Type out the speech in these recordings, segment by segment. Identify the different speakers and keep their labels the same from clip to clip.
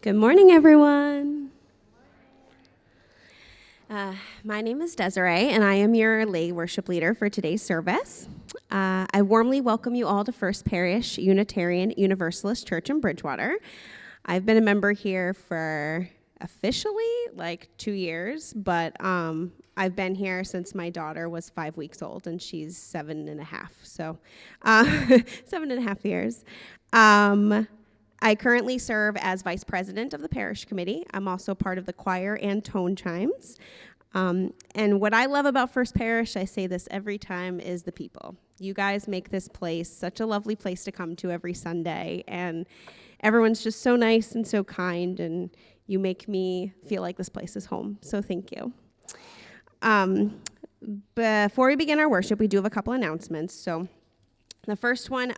Speaker 1: Good morning, everyone. My name is Desiree, and I am your lay worship leader for today's service. I warmly welcome you all to First Parish Unitarian Universalist Church in Bridgewater. I've been a member here for officially like 2 years, but I've been here since my daughter was 5 weeks old, and she's 7.5, so 7.5 years. I currently serve as vice president of the parish committee. I'm also part of the choir and tone chimes. And what I love about First Parish, I say this every time, is the people. You guys make this place such a lovely place to come to every Sunday, and everyone's just so nice and so kind, and you make me feel like this place is home, so thank you. Before we begin our worship, we do have a couple announcements. So the first one,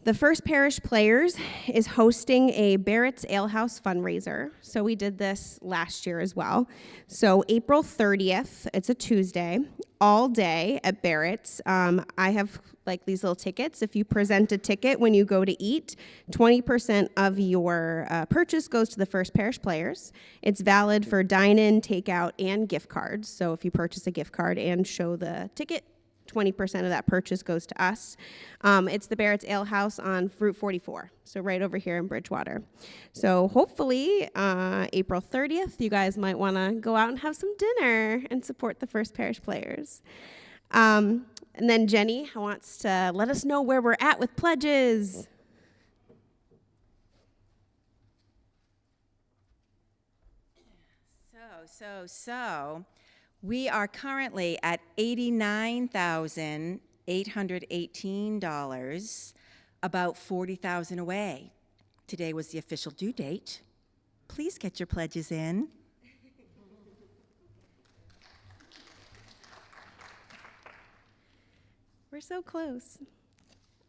Speaker 1: the First Parish Players is hosting a Barrett's Ale House fundraiser. So we did this last year as well. So April 30th, it's a Tuesday, all day at Barrett's. I have like these little tickets. If you present a ticket when you go to eat, 20% of your purchase goes to the First Parish Players. It's valid for dine-in, takeout, and gift cards. So if you purchase a gift card and show the ticket, 20% of that purchase goes to us. It's the Barrett's Ale House on Route 44, so right over here in Bridgewater. So hopefully, April 30th, you guys might want to go out and have some dinner and support the First Parish Players. And then Jenny wants to let us know where we're at with pledges.
Speaker 2: So, we are currently at $89,818, about $40,000 away. Today was the official due date. Please get your pledges in.
Speaker 1: We're so close.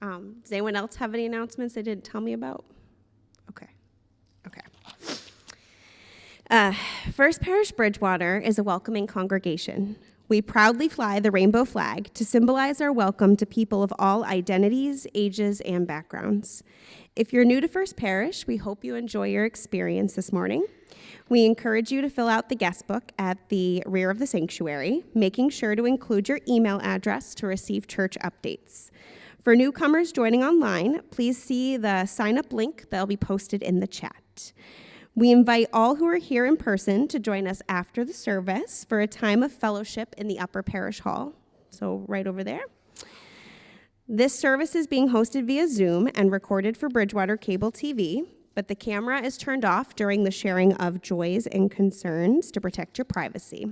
Speaker 1: Does anyone else have any announcements they didn't tell me about? Okay. First Parish Bridgewater is a welcoming congregation. We proudly fly the rainbow flag to symbolize our welcome to people of all identities, ages, and backgrounds. If you're new to First Parish, we hope you enjoy your experience this morning. We encourage you to fill out the guest book at the rear of the sanctuary, making sure to include your email address to receive church updates. For newcomers joining online, please see the sign-up link that'll be posted in the chat. We invite all who are here in person to join us after the service for a time of fellowship in the upper parish hall, so right over there. This service is being hosted via Zoom and recorded for Bridgewater Cable TV, but the camera is turned off during the sharing of joys and concerns to protect your privacy.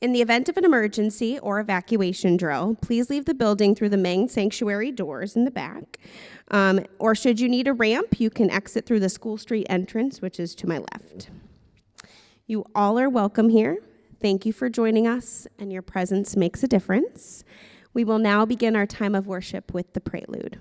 Speaker 1: In the event of an emergency or evacuation drill, please leave the building through the main sanctuary doors in the back. Or should you need a ramp, you can exit through the School Street entrance, which is to my left. You all are welcome here. Thank you for joining us, and your presence makes a difference. We will now begin our time of worship with the prelude.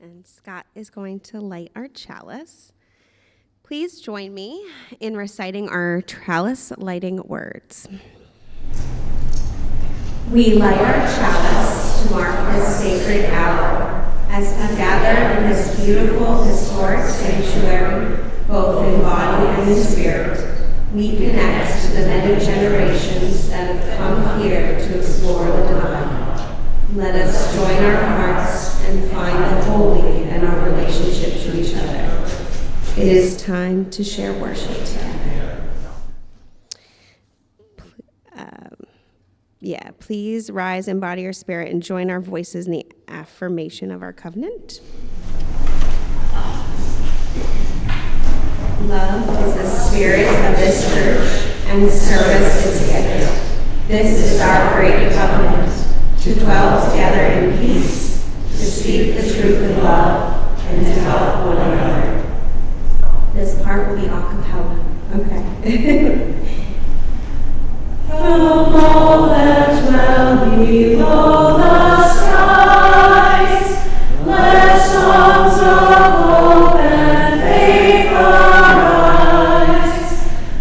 Speaker 1: And Scott is going to light our chalice. Please join me in reciting our chalice lighting words. We light our chalice to mark this sacred hour as we gather in this beautiful historic sanctuary, both in body and in spirit. We connect to the many generations that have come here to explore the divine. Let us join our hearts and find the holy in our relationship to each other. It is time to share worship together. Please rise in body or spirit and join our voices in the affirmation of our covenant. Love is the spirit of this church, and service its gift. This is our great covenant, to dwell together in peace, to speak the truth in love, and to help one another. This part will be a cappella. Okay. From all that dwell below the skies, let songs of hope and faith arise.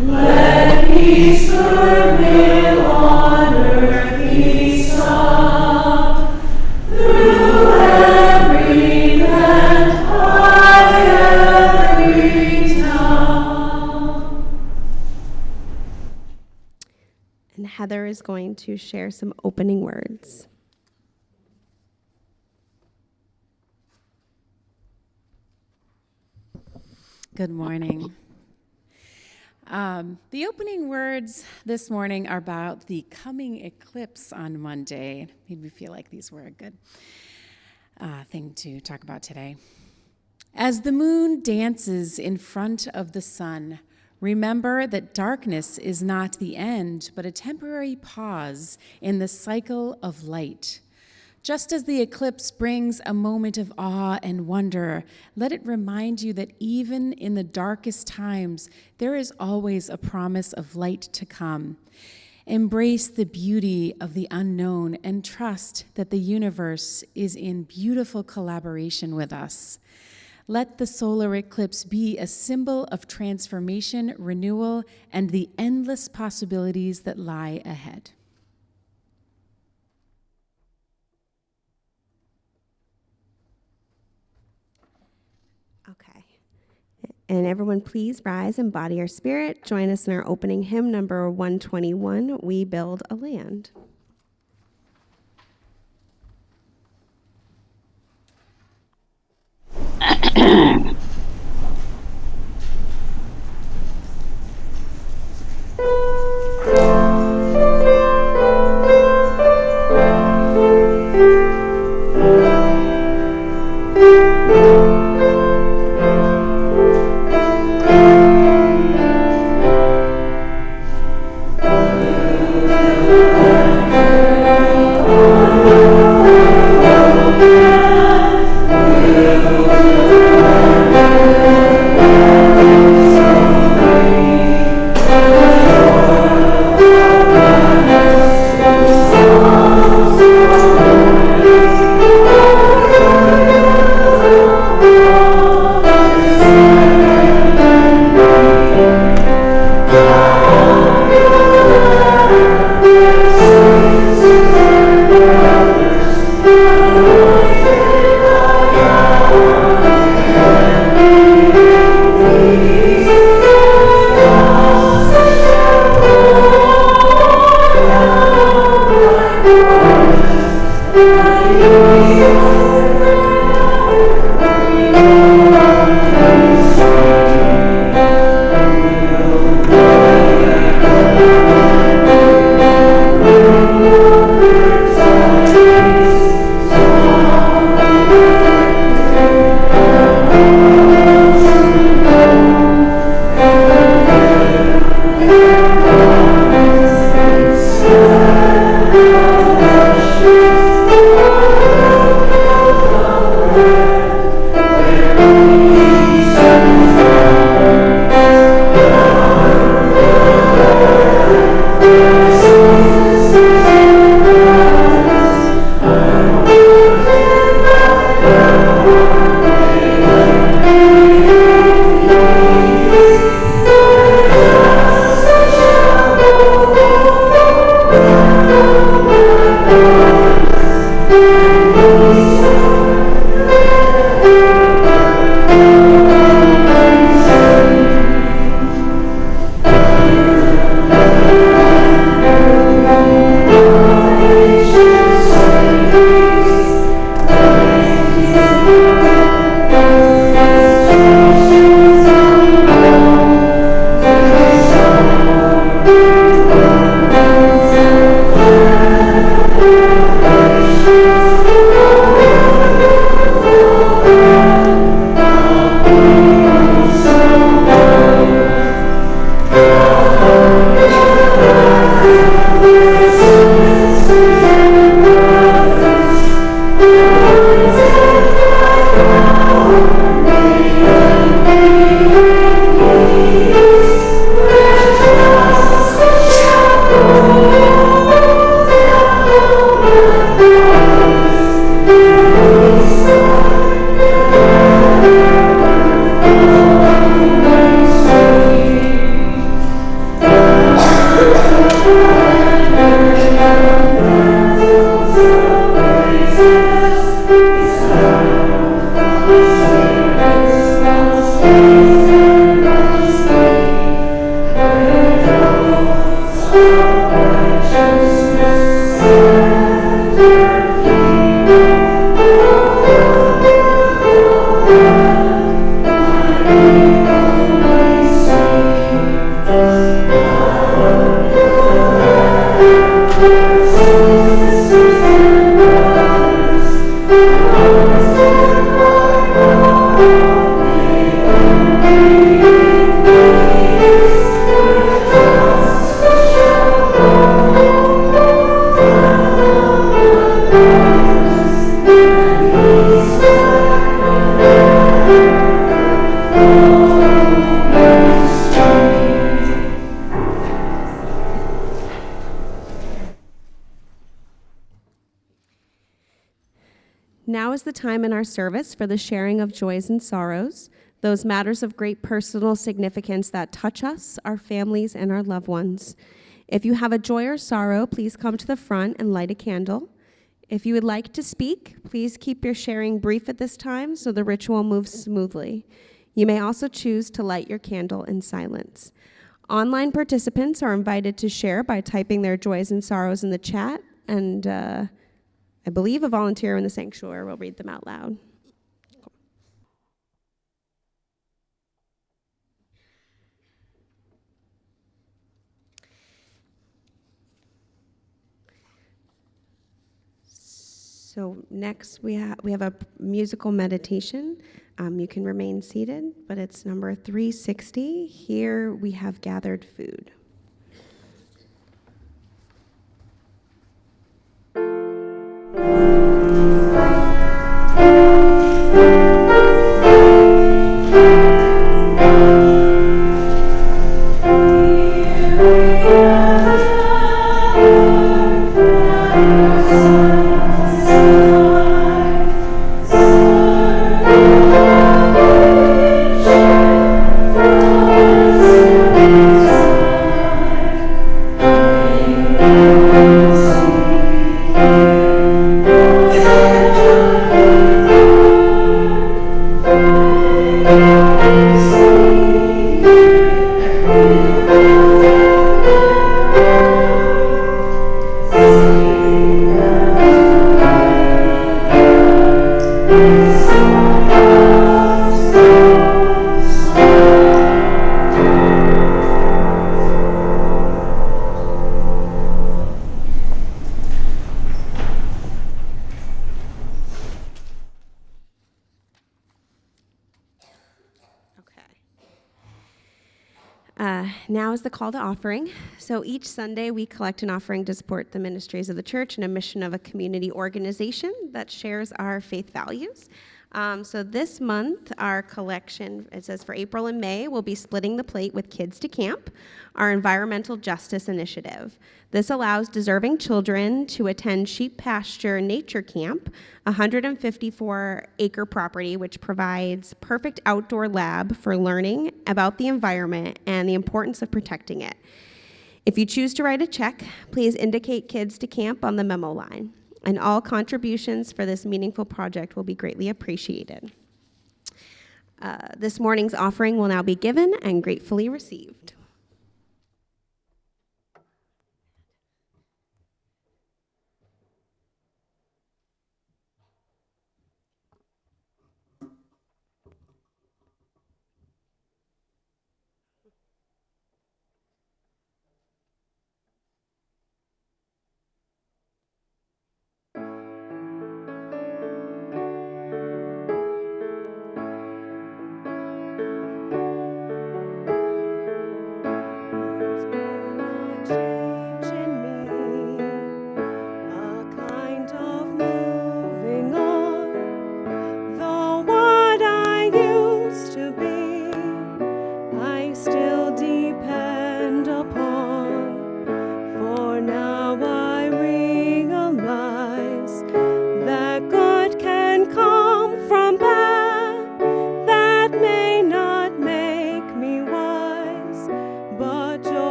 Speaker 1: Let peace, goodwill, honor be sung through every land, by every town. And Heather is going to share some opening words.
Speaker 3: Good morning. The opening words this morning are about the coming eclipse on Monday. Made me feel like these were a good thing to talk about today. As the moon dances in front of the sun, remember that darkness is not the end, but a temporary pause in the cycle of light. Just as the eclipse brings a moment of awe and wonder, let it remind you that even in the darkest times, there is always a promise of light to come. Embrace the beauty of the unknown and trust that the universe is in beautiful collaboration with us. Let the solar eclipse be a symbol of transformation, renewal, and the endless possibilities that lie ahead.
Speaker 1: Okay. And everyone, please rise in body or spirit. Join us in our opening hymn, number 121, We Build a Land. Now is the time in our service for the sharing of joys and sorrows, those matters of great personal significance that touch us, our families, and our loved ones. If you have a joy or sorrow, please come to the front and light a candle. If you would like to speak, please keep your sharing brief at this time so the ritual moves smoothly. You may also choose to light your candle in silence. Online participants are invited to share by typing their joys and sorrows in the chat, and I believe a volunteer in the sanctuary will read them out loud. So next we have a musical meditation. You can remain seated, but it's number 360. Here we have gathered food. Now is the call to offering. So each Sunday we collect an offering to support the ministries of the church and a mission of a community organization that shares our faith values. So this month, our collection, it says for April and May, we'll be splitting the plate with Kids to Camp, our environmental justice initiative. This allows deserving children to attend Sheep Pasture Nature Camp, a 154-acre property which provides perfect outdoor lab for learning about the environment and the importance of protecting it. If you choose to write a check, please indicate Kids to Camp on the memo line. And all contributions for this meaningful project will be greatly appreciated. This morning's offering will now be given and gratefully received.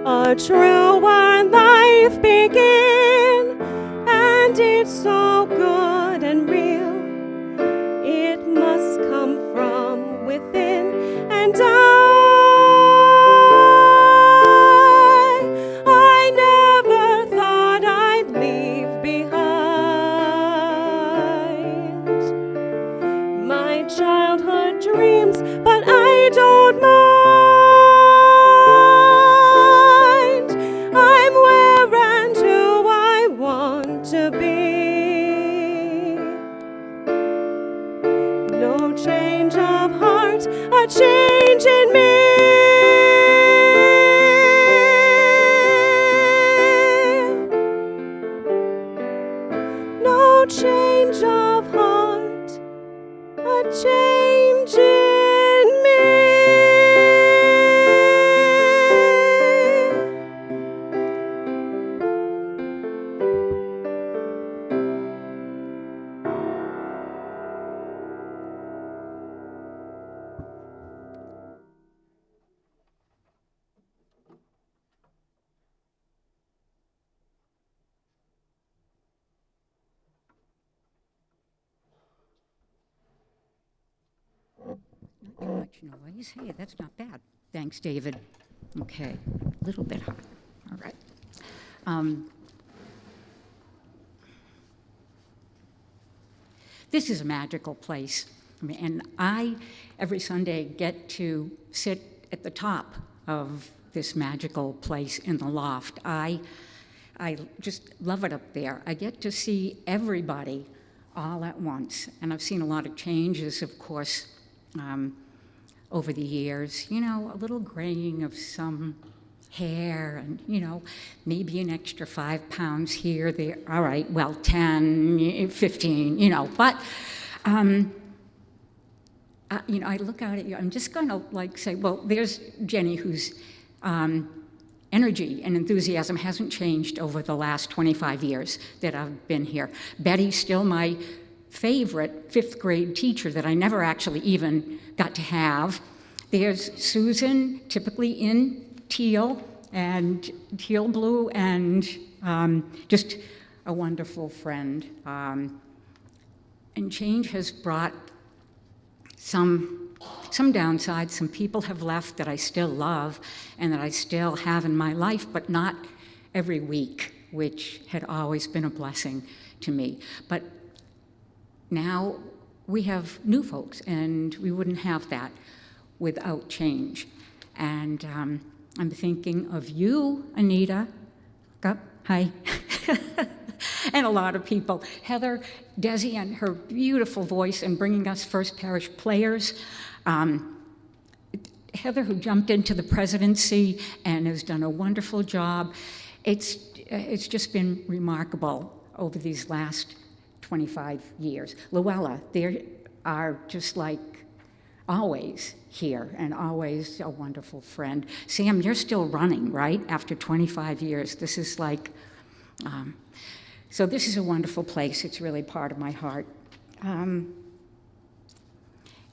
Speaker 4: A truer life begin,
Speaker 1: dreams, but I don't mind. I'm where and who I want to be. No change of heart, a change in me. No change of heart, a change in me.
Speaker 4: Too much noise. Hey, that's not bad. Thanks, David. Okay, a little bit hot. All right. This is a magical place. And I, every Sunday, get to sit at the top of this magical place in the loft. I just love it up there. I get to see everybody all at once. And I've seen a lot of changes, of course, over the years. You know, a little graying of some hair and, you know, maybe an extra 5 pounds here, there. All right, well, 10, 15, you know. But, you know, I look out at you. I'm just going to, like, say, well, there's Jenny, whose energy and enthusiasm hasn't changed over the last 25 years that I've been here. Betty's still my favorite 5th grade teacher that I never actually even got to have. There's Susan, typically in teal and teal blue, and just a wonderful friend. And change has brought some downsides. Some people have left that I still love and that I still have in my life, but not every week, which had always been a blessing to me. But now we have new folks, and we wouldn't have that without change. And I'm thinking of you, Anita. Hi. And a lot of people. Heather, Desi, and her beautiful voice and bringing us First Parish players. Heather, who jumped into the presidency and has done a wonderful job. It's just been remarkable over these last 25 years. Luella, they are just like always here and always a wonderful friend. Sam, you're still running, right? After 25 years. This is like, so this is a wonderful place. It's really part of my heart. And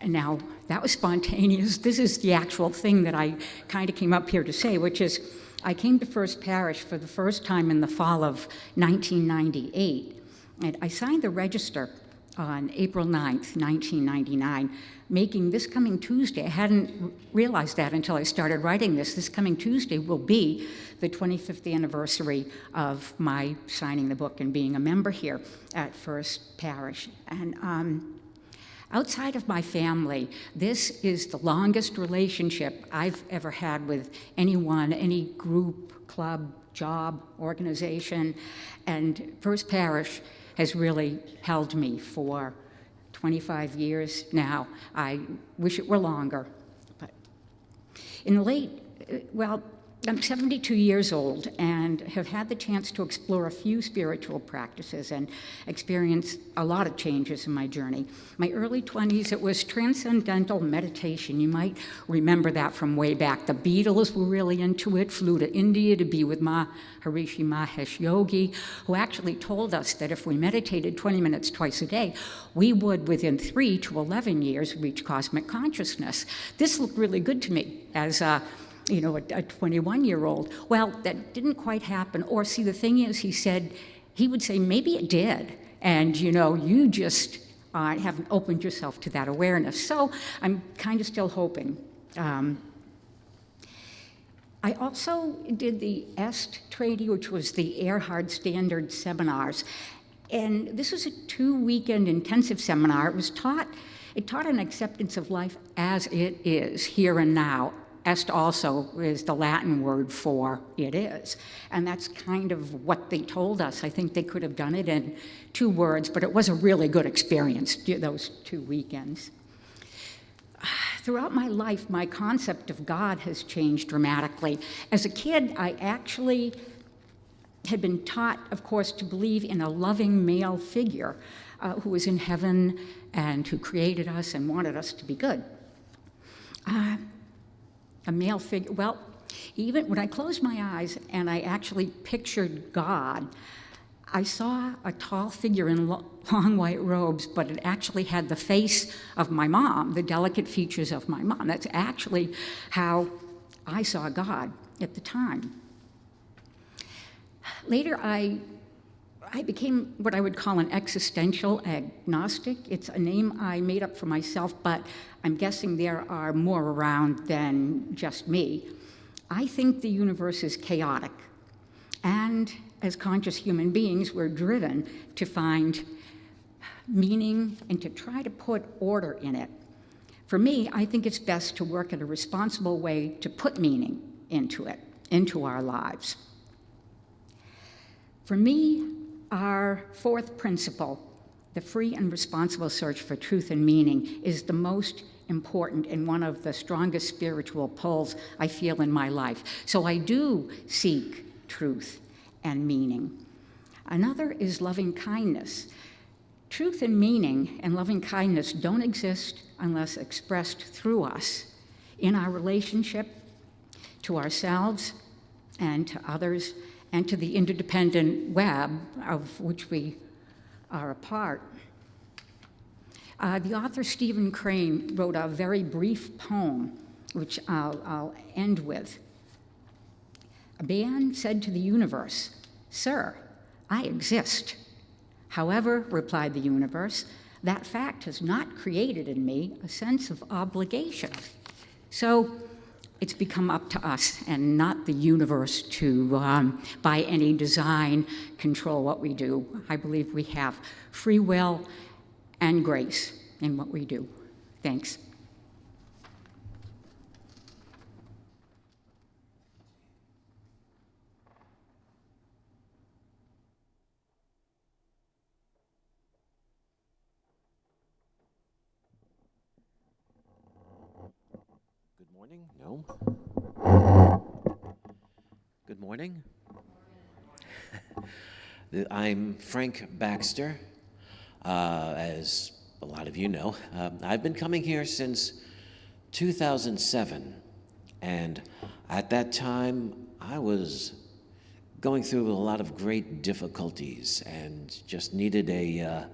Speaker 4: now, that was spontaneous. This is the actual thing that I kind of came up here to say, which is I came to First Parish for the first time in the fall of 1998. And I signed the register on April 9th, 1999, making this coming Tuesday, I hadn't realized that until I started writing this coming Tuesday will be the 25th anniversary of my signing the book and being a member here at First Parish. And outside of my family, this is the longest relationship I've ever had with anyone, any group, club, job, organization, and First Parish has really held me for 25 years now. I wish it were longer. But in the late, well, I'm 72 years old and have had the chance to explore a few spiritual practices and experience a lot of changes in my journey. My early 20s, it was transcendental meditation. You might remember that from way back. The Beatles were really into it, flew to India to be with Maharishi Mahesh Yogi, who actually told us that if we meditated 20 minutes twice a day, we would, within 3 to 11 years, reach cosmic consciousness. This looked really good to me as a 21-year-old. Well, that didn't quite happen. Or see, the thing is, he would say, maybe it did. And, you just haven't opened yourself to that awareness. So I'm kind of still hoping. I also did the EST Training, which was the Erhard Standard Seminars. And this was a 2-weekend intensive seminar. It was taught It taught an acceptance of life as it is, here and now. Est also is the Latin word for it is. And that's kind of what they told us. I think they could have done it in 2 words, but it was a really good experience, those 2 weekends. Throughout my life, my concept of God has changed dramatically. As a kid, I actually had been taught, of course, to believe in a loving male figure who was in heaven and who created us and wanted us to be good. A male figure, well, even when I closed my eyes and I actually pictured God, I saw a tall figure in long white robes, but it actually had the face of my mom, the delicate features of my mom. That's actually how I saw God at the time. Later, I became what I would call an existential agnostic. It's a name I made up for myself, but I'm guessing there are more around than just me. I think the universe is chaotic, and as conscious human beings, we're driven to find meaning and to try to put order in it. For me, I think it's best to work in a responsible way to put meaning into it, into our lives. For me, our 4th principle, the free and responsible search for truth and meaning, is the most important and one of the strongest spiritual pulls I feel in my life. So I do seek truth and meaning. Another is loving kindness. Truth and meaning and loving kindness don't exist unless expressed through us in our relationship to ourselves and to others and to the interdependent web of which we are a part. The author Stephen Crane wrote a very brief poem, which I'll end with. A man said to the universe, "Sir, I exist." "However," replied the universe, "that fact has not created in me a sense of obligation." So it's become up to us and not the universe to, by any design, control what we do. I believe we have free will and grace in what we do. Thanks.
Speaker 5: Good morning? No? Good morning. I'm Frank Baxter. As a lot of you know, I've been coming here since 2007, and at that time I was going through a lot of great difficulties and just needed a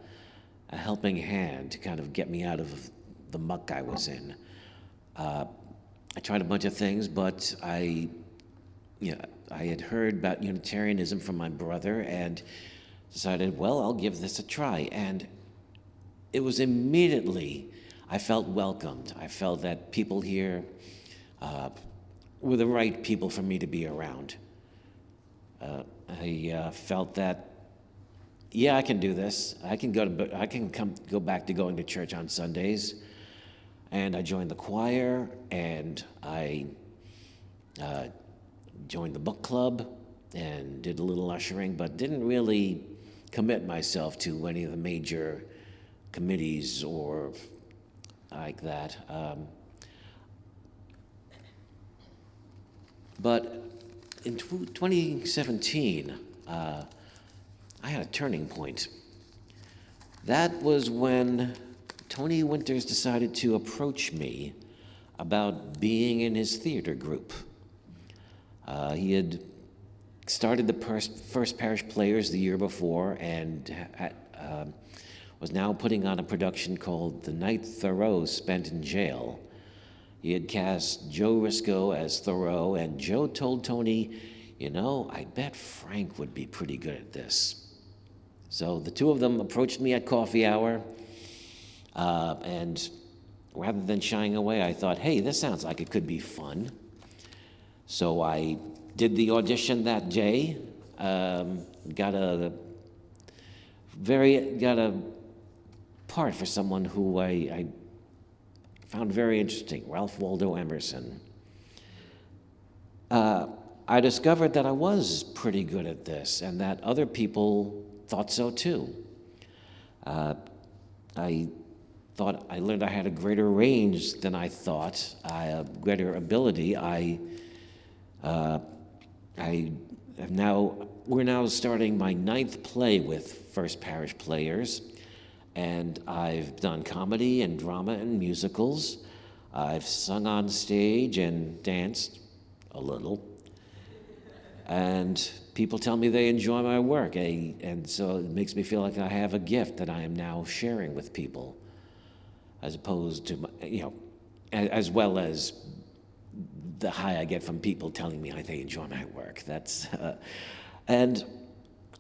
Speaker 5: helping hand to kind of get me out of the muck I was in. I tried a bunch of things, but I had heard about Unitarianism from my brother and decided, well, I'll give this a try. And it was immediately, I felt welcomed. I felt that people here were the right people for me to be around. I felt that, yeah, I can do this. I can go back to going to church on Sundays. And I joined the choir, and I joined the book club and did a little ushering, but didn't really commit myself to any of the major committees or like that. But in 2017, I had a turning point. That was when Tony Winters decided to approach me about being in his theater group. He had started the first Parish Players the year before and was now putting on a production called The Night Thoreau Spent in Jail. He had cast Joe Risco as Thoreau, and Joe told Tony, I bet Frank would be pretty good at this. So the two of them approached me at coffee hour, and rather than shying away, I thought, hey, this sounds like it could be fun. So I did the audition that day, got a part for someone who I found very interesting, Ralph Waldo Emerson. I discovered that I was pretty good at this and that other people thought so too. I learned I had a greater range than I thought, a greater ability. We're now starting my 9th play with First Parish Players, and I've done comedy and drama and musicals. I've sung on stage and danced a little. And people tell me they enjoy my work, and so it makes me feel like I have a gift that I am now sharing with people, as opposed to, as well as the high I get from people telling me they enjoy my work. And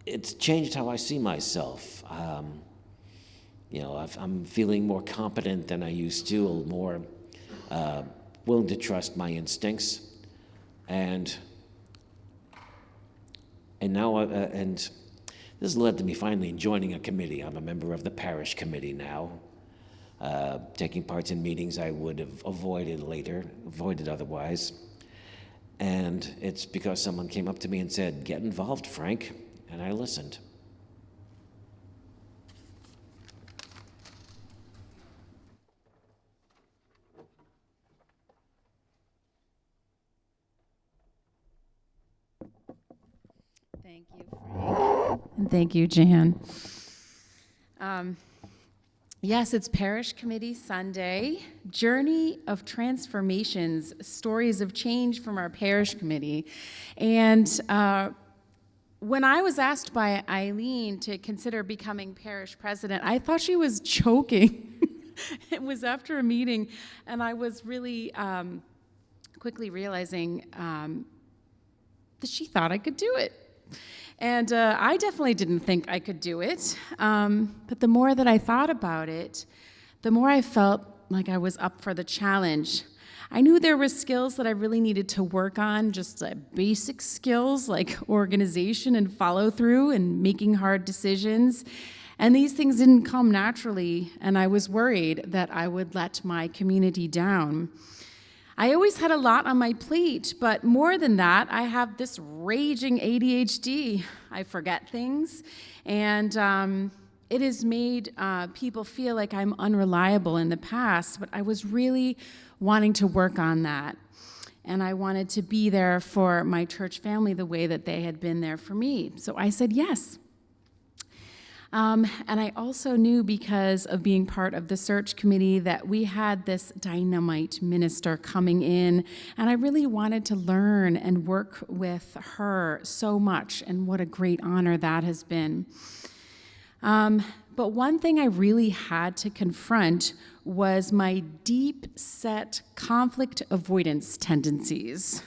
Speaker 5: it's changed how I see myself. I'm feeling more competent than I used to, more willing to trust my instincts, and now, and this has led to me finally joining a committee. I'm a member of the parish committee now, taking parts in meetings I would have avoided otherwise. And it's because someone came up to me and said, "Get involved, Frank," and I listened.
Speaker 3: Thank you, Frank. And thank you, Jan. Yes, it's Parish Committee Sunday. Journey of Transformations, Stories of Change from our Parish Committee. And when I was asked by Eileen to consider becoming parish president, I thought she was joking. It was after a meeting, and I was really quickly realizing that she thought I could do it. And I definitely didn't think I could do it. But the more that I thought about it, the more I felt like I was up for the challenge. I knew there were skills that I really needed to work on, just basic skills like organization and follow through and making hard decisions. And these things didn't come naturally, and I was worried that I would let my community down. I always had a lot on my plate, but more than that, I have this raging ADHD. I forget things, and it has made people feel like I'm unreliable in the past, but I was really wanting to work on that. And I wanted to be there for my church family the way that they had been there for me. So I said yes. And I also knew, because of being part of the search committee, that we had this dynamite minister coming in, and I really wanted to learn and work with her so much, and what a great honor that has been. But one thing I really had to confront was my deep-set conflict avoidance tendencies.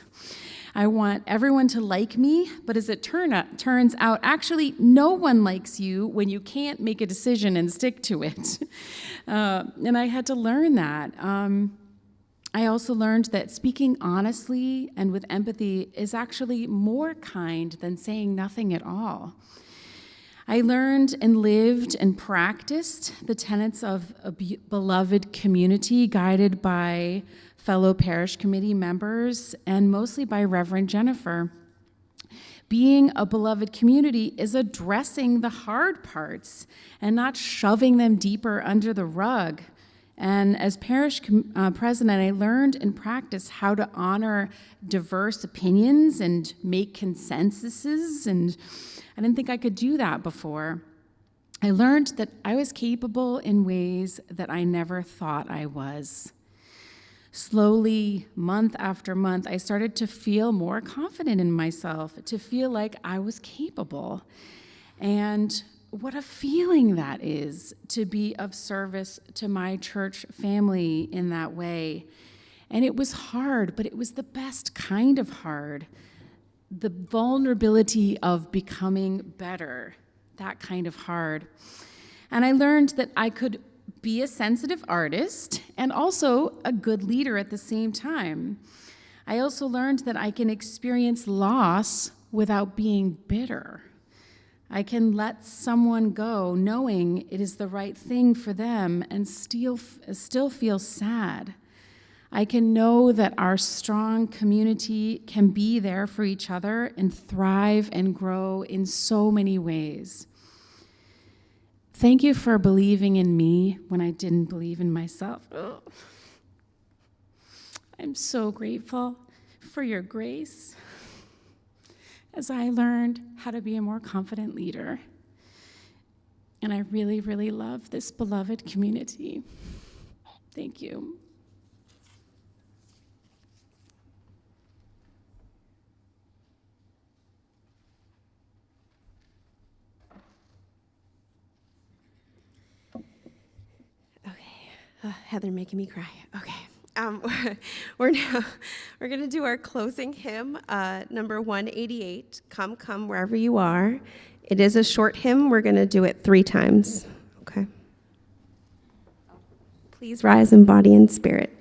Speaker 3: I want everyone to like me, but as it turns out, actually, no one likes you when you can't make a decision and stick to it. And I had to learn that. I also learned that speaking honestly and with empathy is actually more kind than saying nothing at all. I learned and lived and practiced the tenets of a beloved community, guided by fellow parish committee members, and mostly by Reverend Jennifer. Being a beloved community is addressing the hard parts and not shoving them deeper under the rug. And as parish president, I learned and practiced how to honor diverse opinions and make consensuses, and I didn't think I could do that before. I learned that I was capable in ways that I never thought I was. Slowly, month after month, I started to feel more confident in myself, to feel like I was capable. And what a feeling that is, to be of service to my church family in that way. And it was hard, but it was the best kind of hard. The vulnerability of becoming better, that kind of hard. And I learned that I could be a sensitive artist and also a good leader at the same time. I also learned that I can experience loss without being bitter. I can let someone go knowing it is the right thing for them and still feel sad. I can know that our strong community can be there for each other and thrive and grow in so many ways. Thank you for believing in me when I didn't believe in myself. Oh. I'm so grateful for your grace as I learned how to be a more confident leader. And I really, really love this beloved community. Thank you.
Speaker 1: Heather making me cry. Okay. We're going to do our closing hymn, number 188, Come, Come, Wherever You Are. It is a short hymn. We're going to do it 3 times. Okay. Please rise in body and spirit.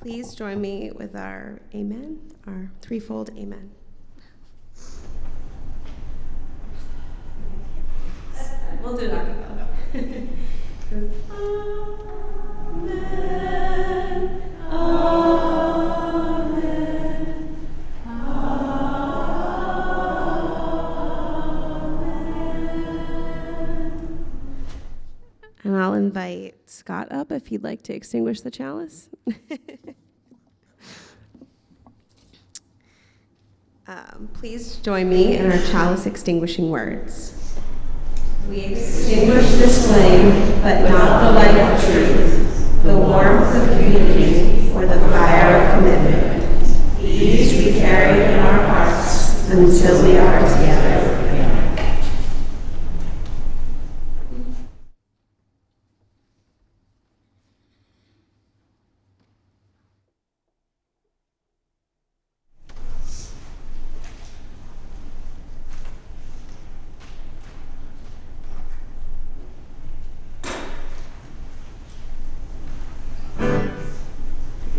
Speaker 1: Please join me with our amen, our threefold amen. We'll do that. Amen. Amen. Amen. And I'll invite Scott up if he'd like to extinguish the chalice. Please join me in our chalice extinguishing words. We extinguish this flame, but not the light of truth, the warmth of community, or the fire of commitment. These we carry in our hearts until we are together.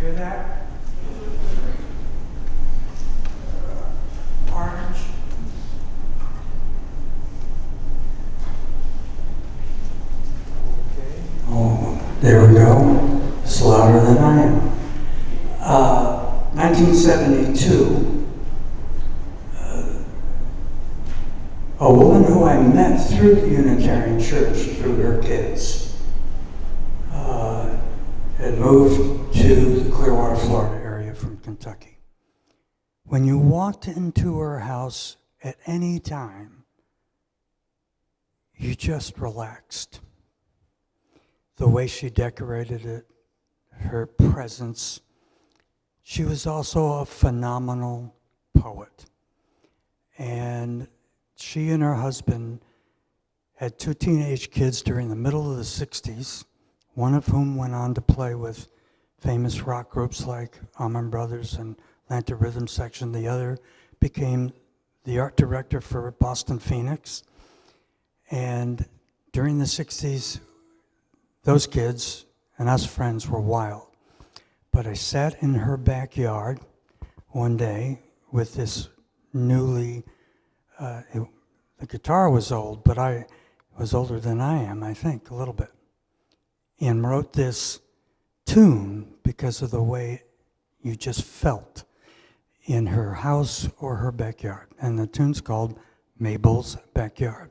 Speaker 6: Hear that? Orange. Okay. Oh, there we go. It's louder than I am. 1972. A woman who I met through the Unitarian Church through her kids had moved to the Clearwater, Florida area from Kentucky. When you walked into her house at any time, you just relaxed. The way she decorated it, her presence. She was also a phenomenal poet. And she and her husband had 2 teenage kids during the middle of the 60s, one of whom went on to play with famous rock groups like Allman Brothers and Atlanta Rhythm Section. The other became the art director for Boston Phoenix. And during the 60s, those kids and us friends were wild. But I sat in her backyard one day with this newly, the guitar was old, but I was older than I am, I think, a little bit, and wrote this tune because of the way you just felt in her house or her backyard. And the tune's called Mabel's Backyard.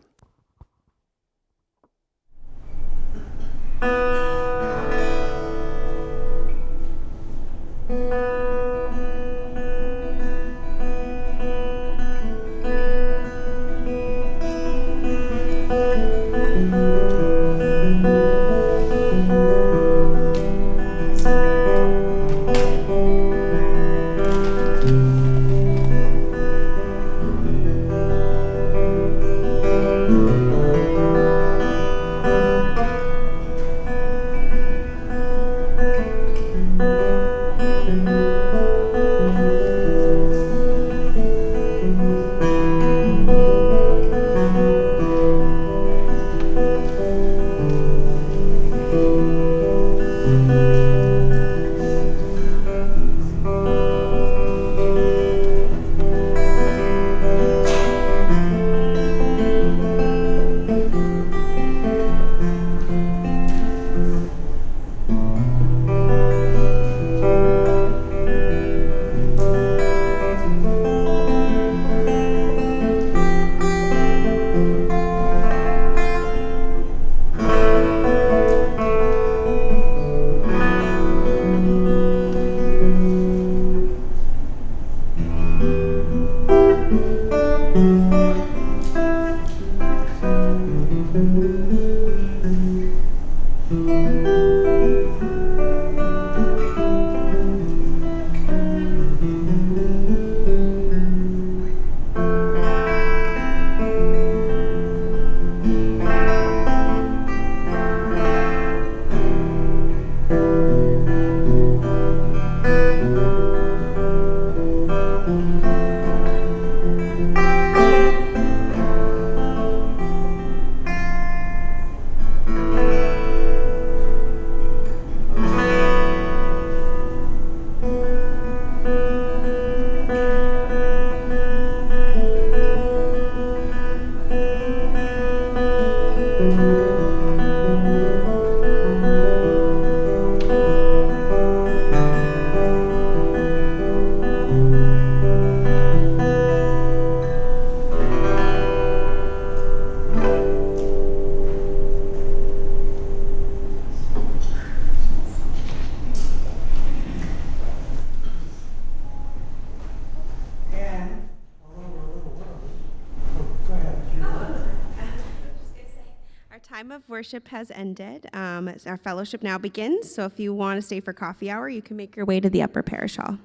Speaker 1: Time of worship has ended. Our fellowship now begins, so if you want to stay for coffee hour, you can make your way to the upper parish hall.